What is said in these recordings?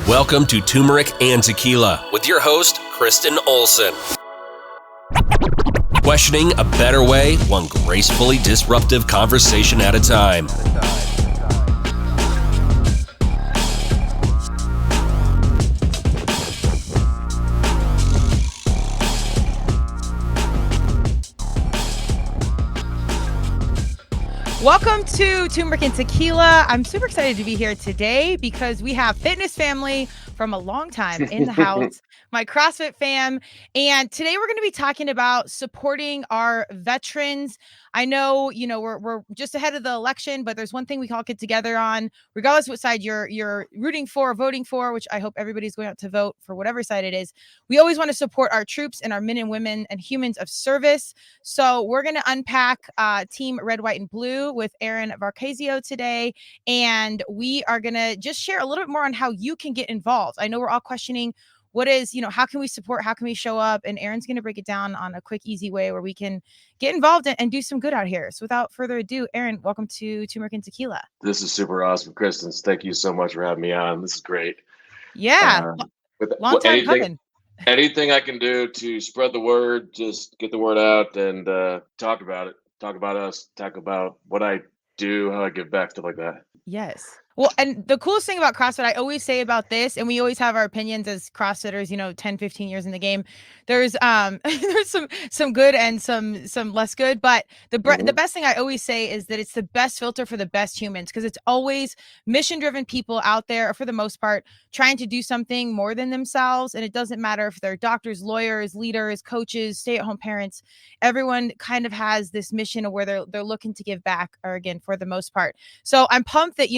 Welcome to Turmeric and Tequila with your host, Kristen Olson. Questioning a better way, one gracefully disruptive conversation at a time. Welcome to Turmeric and Tequila. I'm super excited to be here today because we have fitness family from a long time in the house, my CrossFit fam. And today we're going to be talking about supporting our veterans. I know, we're just ahead of the election, but there's one thing we can all get together on, regardless of what side you're rooting for or voting for, which I hope everybody's going out to vote for whatever side it is. We always want to support our troops and our men and women and humans of service. So we're going to unpack Team Red, White, and Blue with Aaron Varkasio today. And we are going to just share a little bit more on how you can get involved. I know we're all questioning what is, how can we support? How can we show up? And Aaron's going to break it down on a quick, easy way where we can get involved and do some good out here. So without further ado, Aaron, welcome to Turmeric and Tequila. This is super awesome, Kristen. Thank you so much for having me on. This is great. Yeah. Long time coming. Anything I can do to spread the word, just get the word out and talk about it. Talk about us. Talk about what I do, how I give back, stuff like that. Yes. Well, and the coolest thing about CrossFit, I always say about this, and we always have our opinions as CrossFitters, 10, 15 years in the game. There's there's some good and some less good, but the best thing I always say is that it's the best filter for the best humans, because it's always mission-driven people out there, for the most part, trying to do something more than themselves. And it doesn't matter if they're doctors, lawyers, leaders, coaches, stay-at-home parents. Everyone kind of has this mission of where they're looking to give back, or again, for the most part. So I'm pumped that,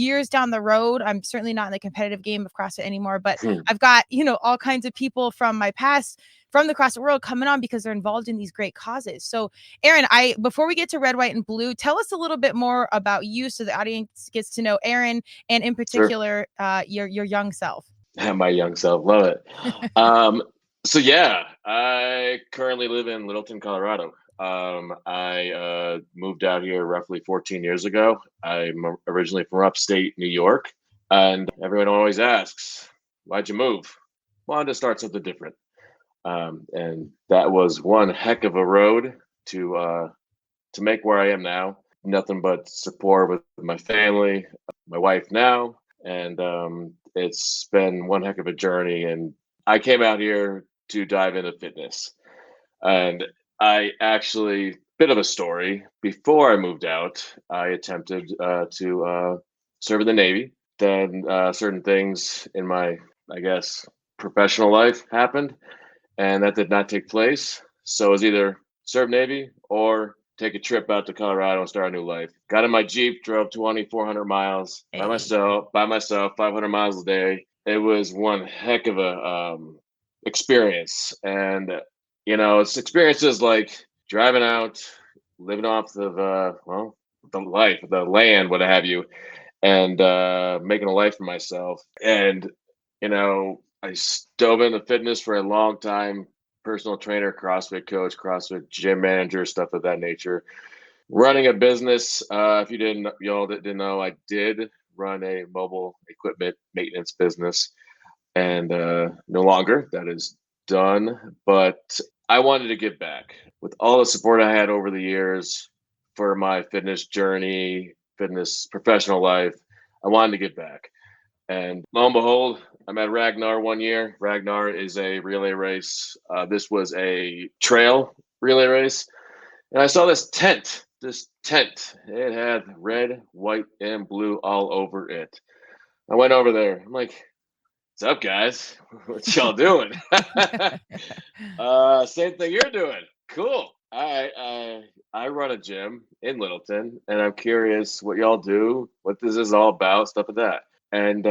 years down the road, I'm certainly not in the competitive game of CrossFit anymore, but I've got, all kinds of people from my past, from the CrossFit world, coming on because they're involved in these great causes. So Aaron, before we get to Red, White, and Blue, tell us a little bit more about you so the audience gets to know Aaron, and in particular, your young self. My young self. Love it. So I currently live in Littleton, Colorado. I moved out here roughly 14 years ago. I'm originally from upstate New York, and everyone always asks, why'd you move? Wanted to start something different. And that was one heck of a road to make where I am now. Nothing but support with my family, my wife now, and it's been one heck of a journey. And I came out here to dive into fitness. And I actually, bit of a story, before I moved out, I attempted to serve in the Navy. Then certain things in my, professional life happened, and that did not take place. So it was either serve Navy or take a trip out to Colorado and start a new life. Got in my Jeep, drove 2,400 miles by myself, 500 miles a day. It was one heck of a experience. And it's experiences like driving out, living off of the land, what have you, and making a life for myself. And I dove into fitness for a long time. Personal trainer, CrossFit coach, CrossFit gym manager, stuff of that nature. Running a business. If y'all didn't know, I did run a mobile equipment maintenance business, and no longer. That is done. But I wanted to give back with all the support I had over the years for my fitness journey, fitness professional life. I wanted to give back. And lo and behold, I'm at Ragnar one year. Ragnar is a relay race. This was a trail relay race. And I saw this tent. It had red, white, and blue all over it. I went over there. I'm like, what's up, guys? What y'all doing? Same thing you're doing. Cool. I run a gym in Littleton, and I'm curious what y'all do, what this is all about, stuff like that. And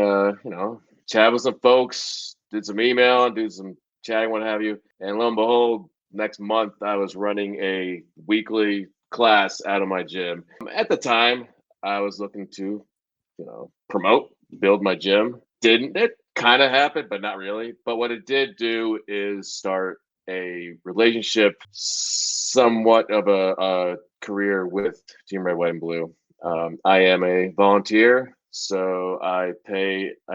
chat with some folks, did some email, do some chatting, what have you. And lo and behold, next month I was running a weekly class out of my gym. At the time, I was looking to, promote, build my gym. Didn't it? Kind of happened, but not really. But what it did do is start a relationship, somewhat of a career with Team Red, White, and Blue. I am a volunteer, So I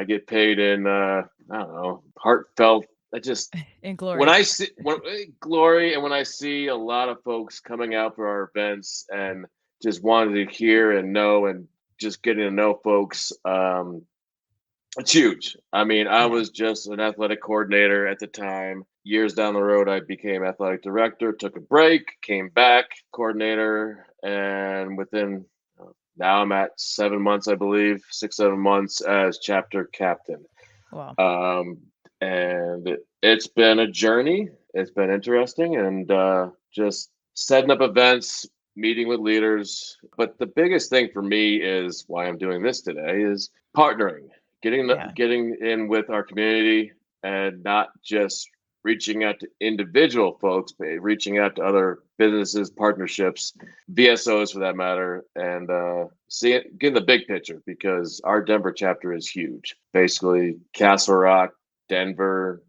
get paid in, I don't know, heartfelt. I just, In when glory. I see glory, and when I see a lot of folks coming out for our events and just wanting to hear and know and just getting to know folks, it's huge. I mean, I Yeah. was just an athletic coordinator at the time. Years down the road, I became athletic director, took a break, came back, coordinator, and within now I'm at 7 months, I believe, 6, 7 months as chapter captain. Wow. And it's been a journey. It's been interesting, and just setting up events, meeting with leaders. But the biggest thing for me is why I'm doing this today is partnering, Yeah. getting in with our community, and not just reaching out to individual folks, but reaching out to other businesses, partnerships, VSOs for that matter, and getting the big picture, because our Denver chapter is huge. Basically, Castle Rock, Denver,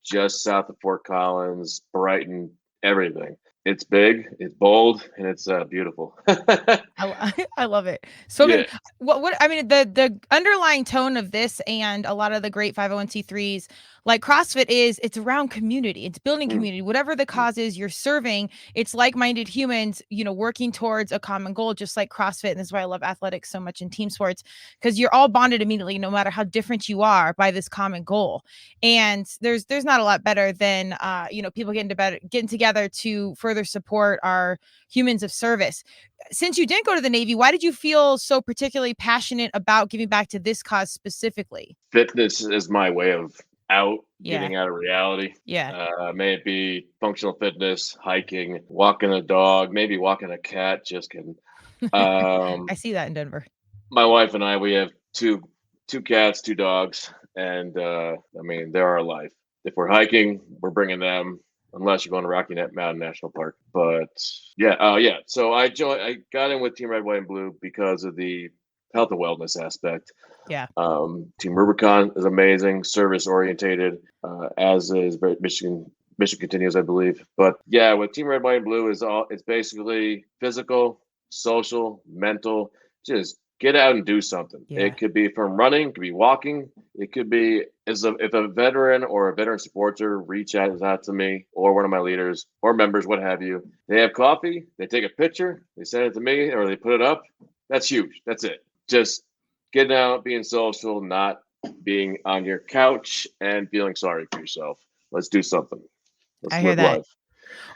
just south of Fort Collins, Brighton, everything. It's big, it's bold, and it's beautiful. I love it. So Yeah. good. What I mean, the underlying tone of this and a lot of the great 501c3s, like CrossFit it's around community. It's building Mm, community. Whatever the cause is you're serving, it's like-minded humans, working towards a common goal, just like CrossFit. And this is why I love athletics so much in team sports, because you're all bonded immediately, no matter how different you are, by this common goal. And there's not a lot better than people getting together to further support our humans of service. Since you didn't go to the Navy, why did you feel so particularly passionate about giving back to this cause specifically? Fitness is my way of Yeah. getting out of reality. Yeah. May it be functional fitness, hiking, walking a dog, maybe walking a cat. Just kidding. I see that in Denver. My wife and I, we have two cats, two dogs, and I mean, they're our life. If we're hiking, we're bringing them, unless you're going to Rocky Mountain National Park. But yeah. So I got in with Team Red, White, and Blue because of the health and wellness aspect. Yeah. Team Rubicon is amazing, service orientated, as is Mission Continues, I believe. But yeah, with Team Red, White, and Blue it's basically physical, social, mental. Just get out and do something. Yeah. It could be from running, it could be walking, it could be if a veteran or a veteran supporter reach out to me or one of my leaders or members, what have you. They have coffee, they take a picture, they send it to me, or they put it up. That's huge. That's it. Just getting out, being social, not being on your couch and feeling sorry for yourself. Let's do something. Let's I hear live that. life.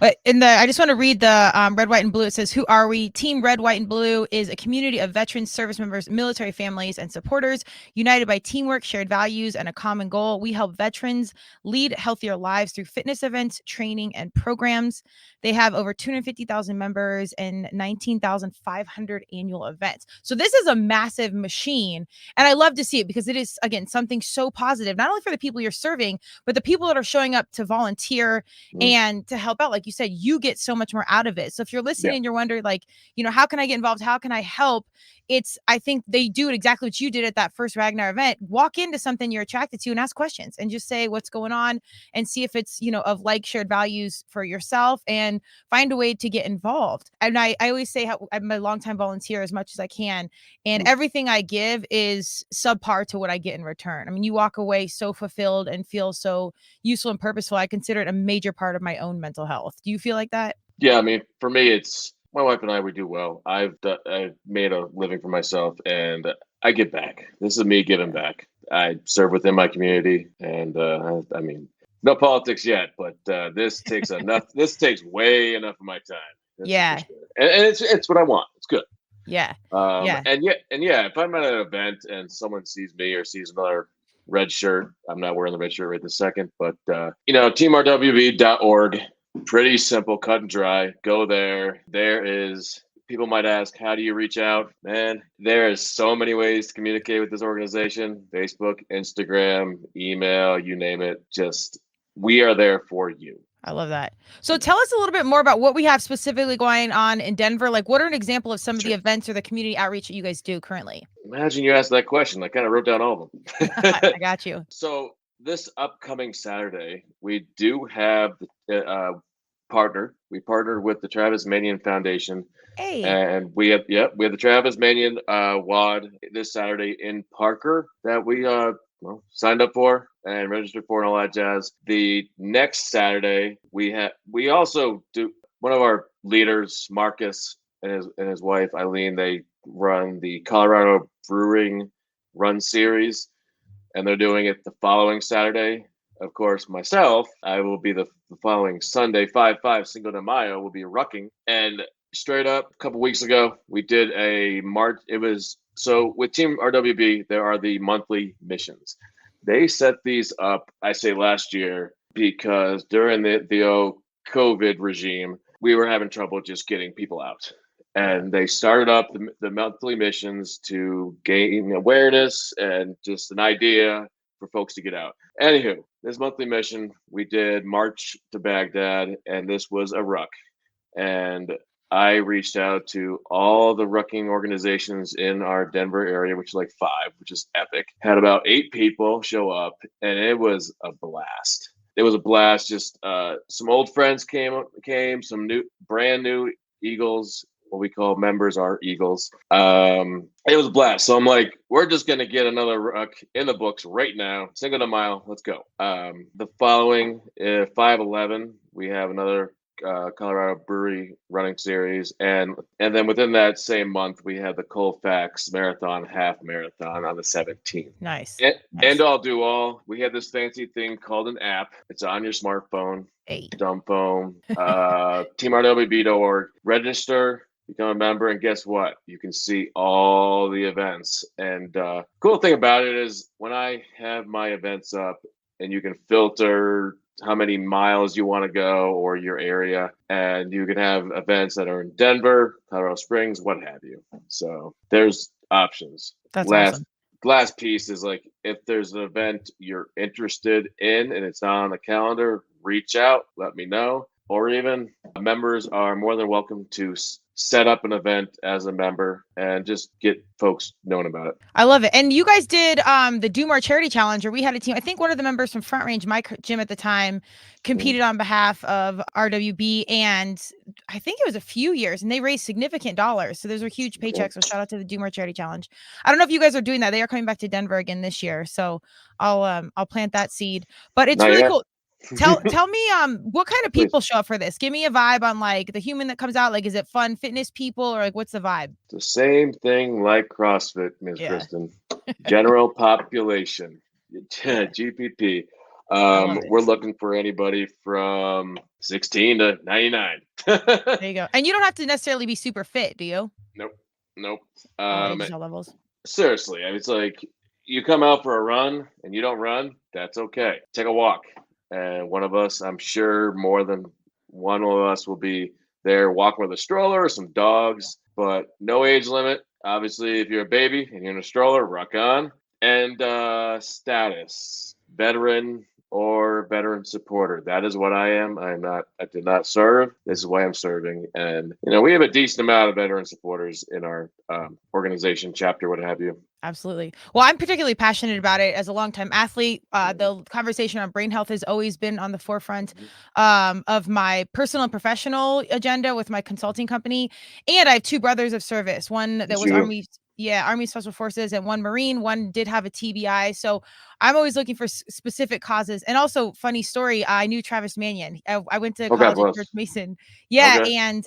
I just want to read the Red, White, and Blue. It says, "Who are we? Team Red, White, and Blue is a community of veterans, service members, military families, and supporters united by teamwork, shared values, and a common goal. We help veterans lead healthier lives through fitness events, training, and programs. They have over 250,000 members and 19,500 annual events. So this is a massive machine, and I love to see it because it is, again, something so positive, not only for the people you're serving, but the people that are showing up to volunteer and to help out. Like you said, you get so much more out of it. So if you're listening Yeah. and you're wondering, like, how can I get involved? How can I help? I think they do it exactly what you did at that first Ragnar event. Walk into something you're attracted to and ask questions and just say what's going on and see if it's, of like shared values for yourself, and find a way to get involved. And I always say how I'm a longtime volunteer as much as I can. And everything I give is subpar to what I get in return. I mean, you walk away so fulfilled and feel so useful and purposeful. I consider it a major part of my own mental health. Do you feel like that? Yeah, I mean, for me, it's my wife and I. We do well. I've made a living for myself, and I give back. This is me giving back. I serve within my community, and I mean, no politics yet, but this takes enough. This takes way enough of my time. Yeah. For sure. And it's what I want. It's good. Yeah. And yeah, if I'm at an event and someone sees me or sees another red shirt, I'm not wearing the red shirt right this second, but teamrwb.org. Pretty simple, cut and dry. Go there. People might ask, how do you reach out? Man, there is so many ways to communicate with this organization. Facebook, Instagram, email, you name it. Just, we are there for you. I love that. So tell us a little bit more about what we have specifically going on in Denver. Like, what are an example of some of the events or the community outreach that you guys do currently? Imagine you asked that question. I kind of wrote down all of them. I got you. So this upcoming Saturday, we do have partnered. We partnered with the Travis Manion Foundation, Hey, and we have the Travis Manion WOD this Saturday in Parker that we signed up for and registered for and all that jazz. The next Saturday we also do, one of our leaders, Marcus, and his wife Eileen, they run the Colorado Brewing Run Series, and they're doing it the following Saturday. Of course, myself, I will be the following Sunday, 5/5 Cinco de Mayo, will be rucking. And straight up, a couple weeks ago, we did a March. It was so with Team RWB, there are the monthly missions. They set these up, I say last year, because during the old COVID regime, we were having trouble just getting people out. And they started up the monthly missions to gain awareness and just an idea for folks to get out. Anywho, this monthly mission, we did March to Baghdad, and this was a ruck. And I reached out to all the rucking organizations in our Denver area, which is like 5, which is epic. Had about 8 people show up, and it was a blast. It was a blast. Just some old friends came, some brand new Eagles, what we call members are Eagles. It was a blast. So I'm like, we're just gonna get another ruck in the books right now. Cinco de Mayo, let's go. The following 5/11, we have another Colorado Brewery running series, and then within that same month, we had the Colfax Marathon half marathon on the 17th. nice. And all do all. We have this fancy thing called an app. It's on your smartphone, Hey, dumb phone. TeamRWB.org. Register, become a member, and guess what? You can see all the events. And cool thing about it is when I have my events up, and you can filter how many miles you want to go or your area, and you can have events that are in Denver, Colorado Springs, what have you. So there's options. that's awesome. Last piece is like, if there's an event you're interested in and it's not on the calendar, reach out, let me know. Or even members are more than welcome to set up an event as a member and just get folks knowing about it. I love it. And you guys did the Do More Charity Challenge, or we had a team. I think one of the members from Front Range, my gym at the time, competed on behalf of RWB, and I think it was a few years, and they raised significant dollars. So those were huge paychecks. So shout out to the Do More Charity Challenge. I don't know if you guys are doing that. They are coming back to Denver again this year, so I'll plant that seed. But it's Not really yet. cool. Tell me what kind of Please. people show up for this? Give me a vibe on like the human that comes out. Like, is it fun fitness people, or like what's the vibe? The same thing like CrossFit, Ms. Yeah. Kristen. General population, GPP. love it. We're looking for anybody from 16 to 99. There you go. And you don't have to necessarily be super fit, do you? Nope. All ages, all levels. Seriously, I mean, it's like you come out for a run and you don't run, that's okay. Take a walk. And one of us, I'm sure more than one of us will be there walking with a stroller or some dogs, but no age limit. Obviously, if you're a baby and you're in a stroller, rock on. And status, veteran or veteran supporter. That is what I am. I did not serve. This is why I'm serving. And, we have a decent amount of veteran supporters in our organization, chapter, what have you. Absolutely. Well, I'm particularly passionate about it as a longtime athlete. The conversation on brain health has always been on the forefront of my personal and professional agenda with my consulting company. And I have 2 brothers of service. One that was Army Special Forces, and one Marine. One did have a TBI. So I'm always looking for specific causes. And also, funny story, I knew Travis Manion. I went to college at George Mason. Yeah. Okay. And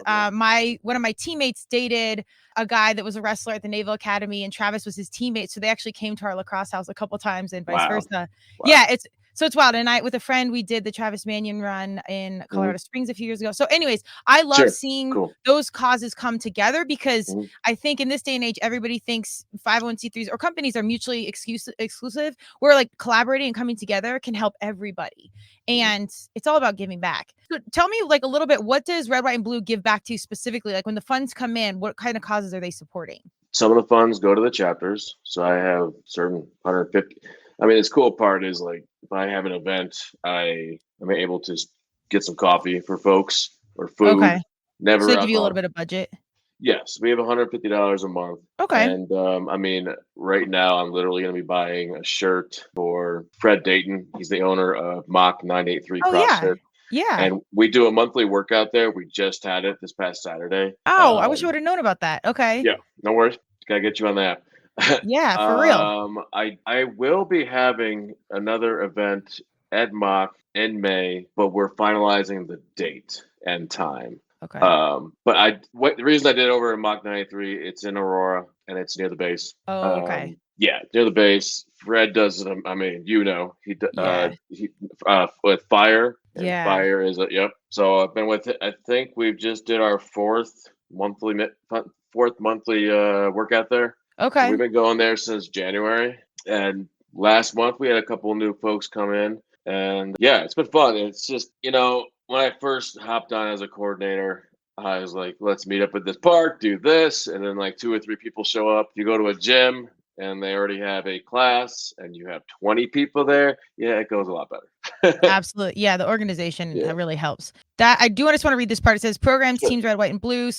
one of my teammates dated a guy that was a wrestler at the Naval Academy, and Travis was his teammate. So they actually came to our lacrosse house a couple times, and vice versa. Wow. Yeah, it's wild. And with a friend, we did the Travis Manion run in Colorado Springs a few years ago. So anyways, I love seeing those causes come together, because I think in this day and age, everybody thinks 501c3s or companies are mutually exclusive. We're like collaborating and coming together can help everybody. And it's all about giving back. So tell me like a little bit, what does Red, White, and Blue give back to specifically? Like when the funds come in, what kind of causes are they supporting? Some of the funds go to the chapters. So I have certain 150. I mean, this cool part is like, if I have an event, I am able to get some coffee for folks or food. Okay. Never. So they give you a little bit of budget. Yes, we have $150 a month. Okay. And I mean, right now I'm literally going to be buying a shirt for Fred Dayton. He's the owner of Mach 983 CrossFit. Yeah. And we do a monthly workout there. We just had it this past Saturday. Oh, I wish I would have known about that. Okay. Yeah, no worries. Gotta get you on that. Yeah, for real. I will be having another event at Mock in May, but we're finalizing the date and time. Okay. But the reason I did it over in Mach 93, it's in Aurora and it's near the base. Oh, okay. Yeah, near the base. Fred does it. I mean, Yeah. he with fire, and Yeah. fire is a yep. So I've been with it. I think we've just did our fourth monthly workout there. So Okay. we've been going there since January, and last month we had a couple of new folks come in, and yeah, it's been fun. It's just when I first hopped on as a coordinator, I was like, let's meet up at this park, do this, and then like 2 or 3 people show up. You go to a gym and they already have a class, and you have 20 people there. Yeah, it goes a lot better. Absolutely. Yeah, the organization Yeah. really helps. That I do just want to read this part. It says programs, Sure. teams, red, white, and blue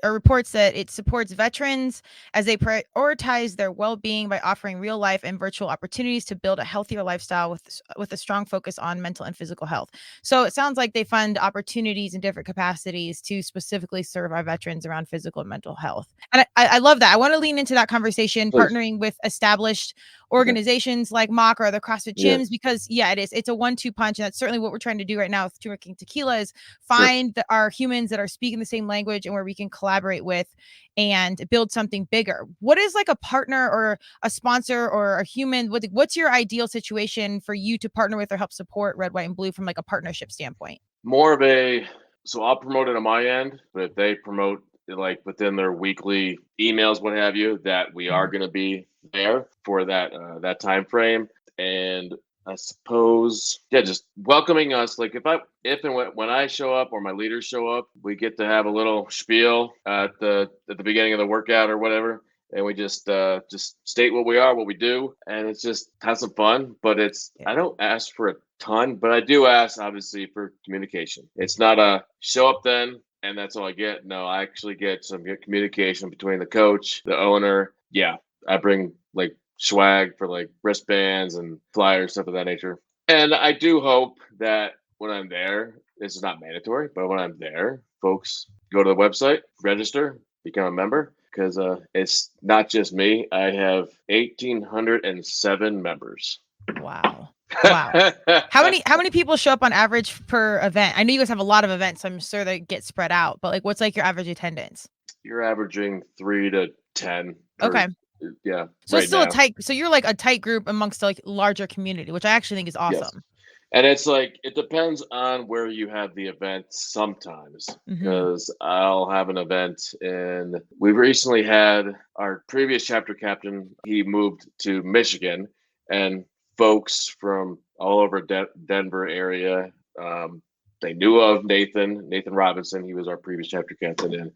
reports that it supports veterans as they prioritize their well-being by offering real life and virtual opportunities to build a healthier lifestyle with a strong focus on mental and physical health. So it sounds like they fund opportunities in different capacities to specifically serve our veterans around physical and mental health. And I love that. I want to lean into that conversation, Please. partnering with established organizations like Mock or the CrossFit gyms, because it's a 1-2 punch. And that's certainly what we're trying to do right now with Turmeric and Tequila is find our humans that are speaking the same language and where we can collaborate with and build something bigger. What is like a partner or a sponsor or a human? What's your ideal situation for you to partner with or help support Red, White, and Blue from like a partnership standpoint? More of so I'll promote it on my end, but if they promote it like within their weekly emails, what have you, that we are going to be there for that time frame. And I suppose, just welcoming us. Like when I show up or my leaders show up, we get to have a little spiel at the beginning of the workout or whatever, and we just state what we are, what we do, and it's just have some fun. But I don't ask for a ton, but I do ask obviously for communication. It's not a show up then and that's all I get. No, I actually get some good communication between the coach, the owner. Yeah, I bring like swag for like wristbands and flyers, stuff of that nature. And I do hope that when I'm there, this is not mandatory, but when I'm there, folks go to the website, register, become a member, because it's not just me. I have 1,807 members. Wow. Wow. How many people show up on average per event? I know you guys have a lot of events, so I'm sure they get spread out, but like what's like your average attendance? You're averaging 3 to 10. Okay. Yeah. So it's still you're like a tight group amongst like larger community, which I actually think is awesome. Yes. And it's like, it depends on where you have the event sometimes, because I'll have an event and we recently had our previous chapter captain, he moved to Michigan, and folks from all over Denver area, they knew of Nathan Robinson. He was our previous chapter captain, and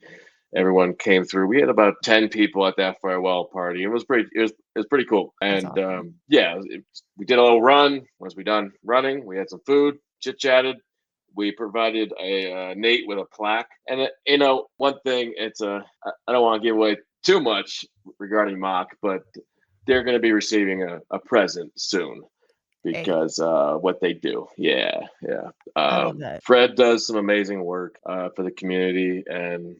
everyone came through. We had about 10 people at that farewell party. It was pretty cool. And awesome. We did a little run. Once we done running, we had some food, chit-chatted. We provided Nate with a plaque. And one thing, I don't want to give away too much regarding Mock, but they're going to be receiving a present soon because what they do. Yeah. I love that. Fred does some amazing work for the community, and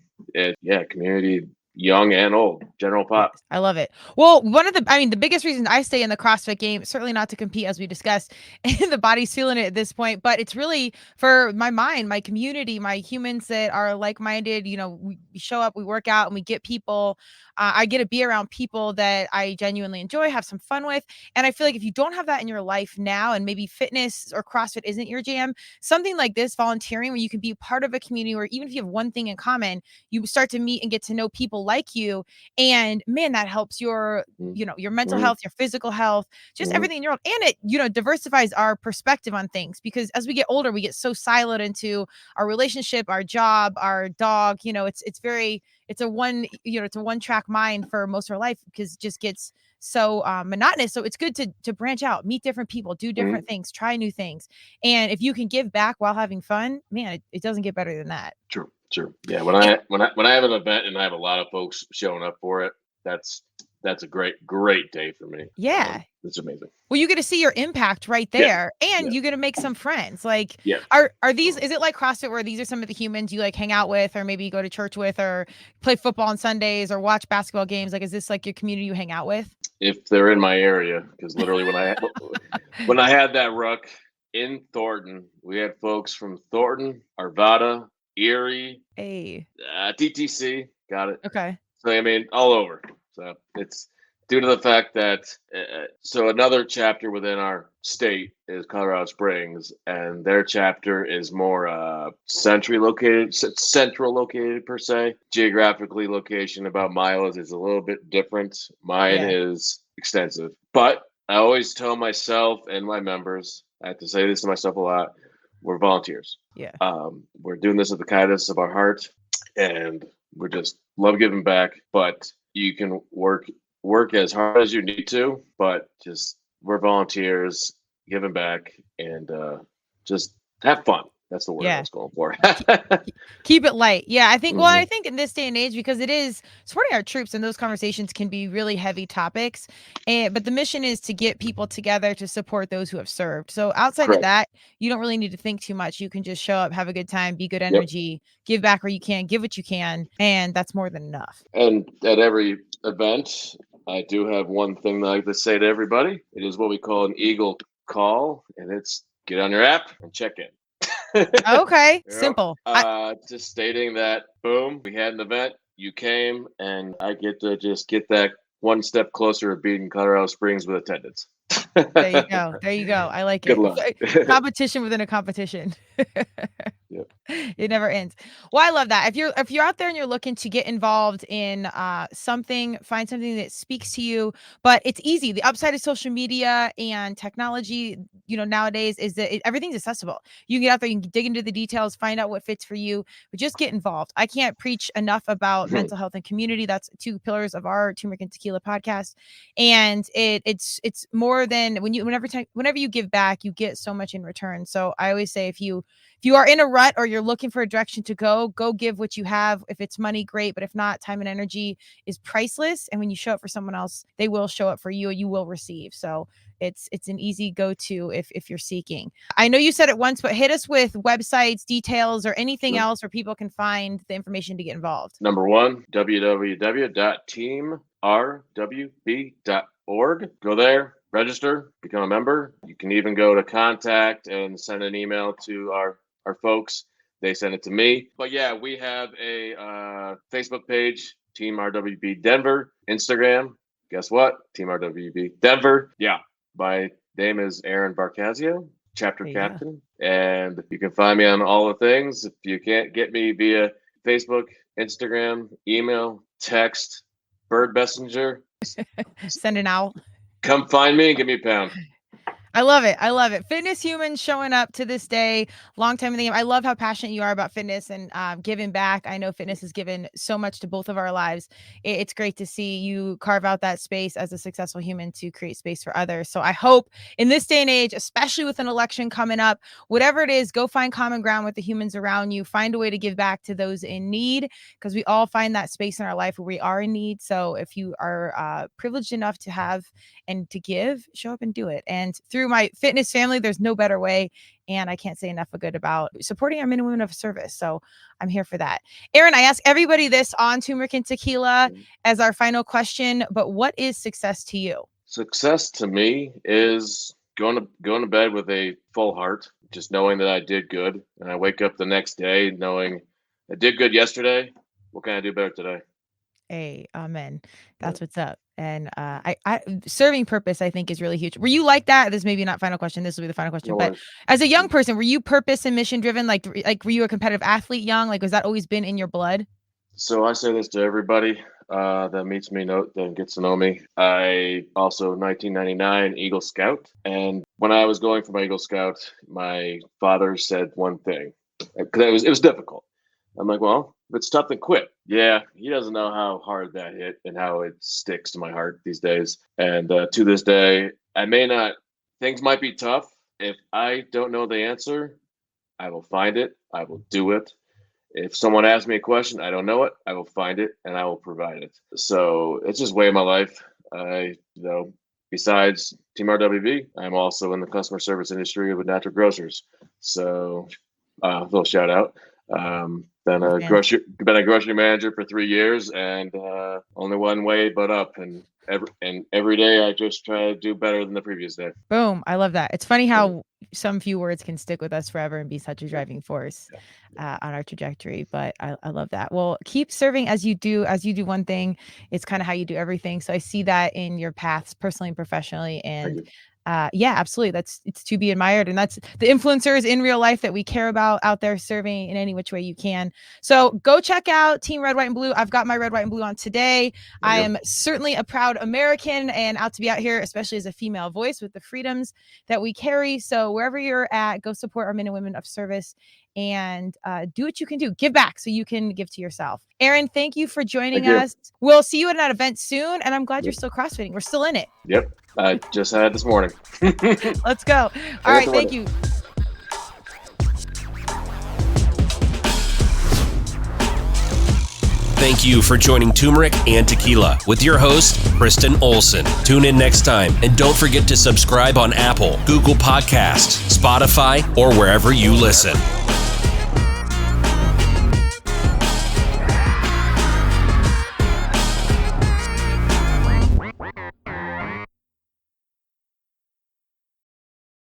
community, young and old, general pop. I love it. Well, the biggest reason I stay in the CrossFit game, certainly not to compete, as we discussed, and the body's feeling it at this point, but it's really for my mind, my community, my humans that are like-minded. We show up, we work out, and we get people. I get to be around people that I genuinely enjoy, have some fun with. And I feel like if you don't have that in your life now, and maybe fitness or CrossFit isn't your jam, something like this, volunteering, where you can be part of a community where even if you have one thing in common, you start to meet and get to know people like you. And man, that helps your mental health, your physical health, just everything in your own. And it, diversifies our perspective on things, because as we get older, we get so siloed into our relationship, our job, our dog. It's a one track mind for most of our life, because it just gets so monotonous. So it's good to branch out, meet different people, do different things, try new things. And if you can give back while having fun, man, it doesn't get better than that. True. Yeah. When I have an event and I have a lot of folks showing up for it, that's that's a great day for me. Yeah. It's amazing. Well, you get to see your impact right there, and you get to make some friends. Like, are these? Is it like CrossFit where these are some of the humans you like hang out with, or maybe go to church with, or play football on Sundays, or watch basketball games? Like, is this like your community you hang out with? If they're in my area, because literally when I had that ruck in Thornton, we had folks from Thornton, Arvada, Erie, TTC. Got it. Okay. So I mean, all over. So it's due to the fact that so another chapter within our state is Colorado Springs, and their chapter is more central located per se. Geographically, location about miles is a little bit different. Mine is extensive, but I always tell myself and my members, I have to say this to myself a lot, we're volunteers. Yeah. We're doing this with the kindness of our heart, and we're just love giving back, but you can work as hard as you need to, but just we're volunteers giving back, and just have fun. That's the word I was going for. Keep it light. Yeah, I think, well, I think in this day and age, because it is supporting our troops, and those conversations can be really heavy topics. But the mission is to get people together to support those who have served. So outside of that, you don't really need to think too much. You can just show up, have a good time, be good energy, give back where you can, give what you can. And that's more than enough. And at every event, I do have one thing that I like to say to everybody. It is what we call an Eagle call, and it's get on your app and check in. Okay. Simple. Just stating that, boom, we had an event, you came, and I get to just get that one step closer of beating Colorado Springs with attendance. There you go. There you go. I like Good it. luck. Competition within a competition. It never ends. Well, I love that. If you're out there and you're looking to get involved in something, find something that speaks to you, but it's easy. The upside of social media and technology, nowadays is that everything's accessible. You can get out there, you can dig into the details, find out what fits for you, but just get involved. I can't preach enough about mental health and community. That's two pillars of our Turmeric and Tequila podcast. And it's more than whenever you give back, you get so much in return. So I always say, if you are in a rut or you're looking for a direction to go give what you have. If it's money, great. But if not, time and energy is priceless. And when you show up for someone else, they will show up for you and you will receive. So it's an easy go-to if you're seeking. I know you said it once, but hit us with websites, details, or anything else where people can find the information to get involved. Number one, www.teamrwb.org. Go there, register, become a member. You can even go to contact and send an email to our folks. They send it to me. But yeah, we have a Facebook page, Team RWB Denver. Instagram, guess what? Team RWB Denver. Yeah, my name is Aaron Varkasio, chapter captain. And you can find me on all the things. If you can't get me via Facebook, Instagram, email, text, bird messenger, send an owl. Come find me and give me a pound. I love it. I love it. Fitness humans showing up to this day, long time in the game. I love how passionate you are about fitness and giving back. I know fitness has given so much to both of our lives. It's great to see you carve out that space as a successful human to create space for others. So I hope in this day and age, especially with an election coming up, whatever it is, go find common ground with the humans around you. Find a way to give back to those in need, because we all find that space in our life where we are in need. So if you are privileged enough to have and to give, show up and do it. And through my fitness family, there's no better way. And I can't say enough good about supporting our men and women of service. So I'm here for that. Aaron, I ask everybody this on Turmeric and Tequila as our final question, but what is success to you? Success to me is going to bed with a full heart, just knowing that I did good. And I wake up the next day knowing I did good yesterday. What can I do better today? Hey, amen. That's what's up. And I serving purpose, I think, is really huge. Were you like that? This may be not final question. This will be the final question. But as a young person, were you purpose and mission driven? Like were you a competitive athlete young? Like, was that always been in your blood? So I say this to everybody that meets me, that gets to know me. I also 1999 Eagle Scout. And when I was going for my Eagle Scout, my father said one thing, because it was difficult. I'm like, well, if it's tough, then quit. Yeah, he doesn't know how hard that hit and how it sticks to my heart these days. And to this day, things might be tough. If I don't know the answer, I will find it. I will do it. If someone asks me a question, I don't know it, I will find it and I will provide it. So it's just way of my life. Besides Team RWB, I'm also in the customer service industry with natural grocers. So, little shout out. Been a grocery manager for 3 years, and only one way but up. And every day I just try to do better than the previous day. Boom. I love that. It's funny how some few words can stick with us forever and be such a driving force on our trajectory. But I love that. Well, keep serving as you do one thing. It's kind of how you do everything. So I see that in your paths personally and professionally. And yeah, absolutely. It's to be admired. And that's the influencers in real life that we care about out there serving in any which way you can. So go check out Team Red, White, and Blue. I've got my red, white, and blue on today. I am certainly a proud American and out to be out here, especially as a female voice with the freedoms that we carry. So wherever you're at, go support our men and women of service and do what you can do. Give back so you can give to yourself. Aaron, thank you for joining us. We'll see you at an event soon. And I'm glad you're still CrossFitting. We're still in it. Yep. I just had it this morning. Let's go. All right. Thank you. Thank you for joining Turmeric and Tequila with your host, Kristen Olson. Tune in next time, and don't forget to subscribe on Apple, Google Podcasts, Spotify, or wherever you listen.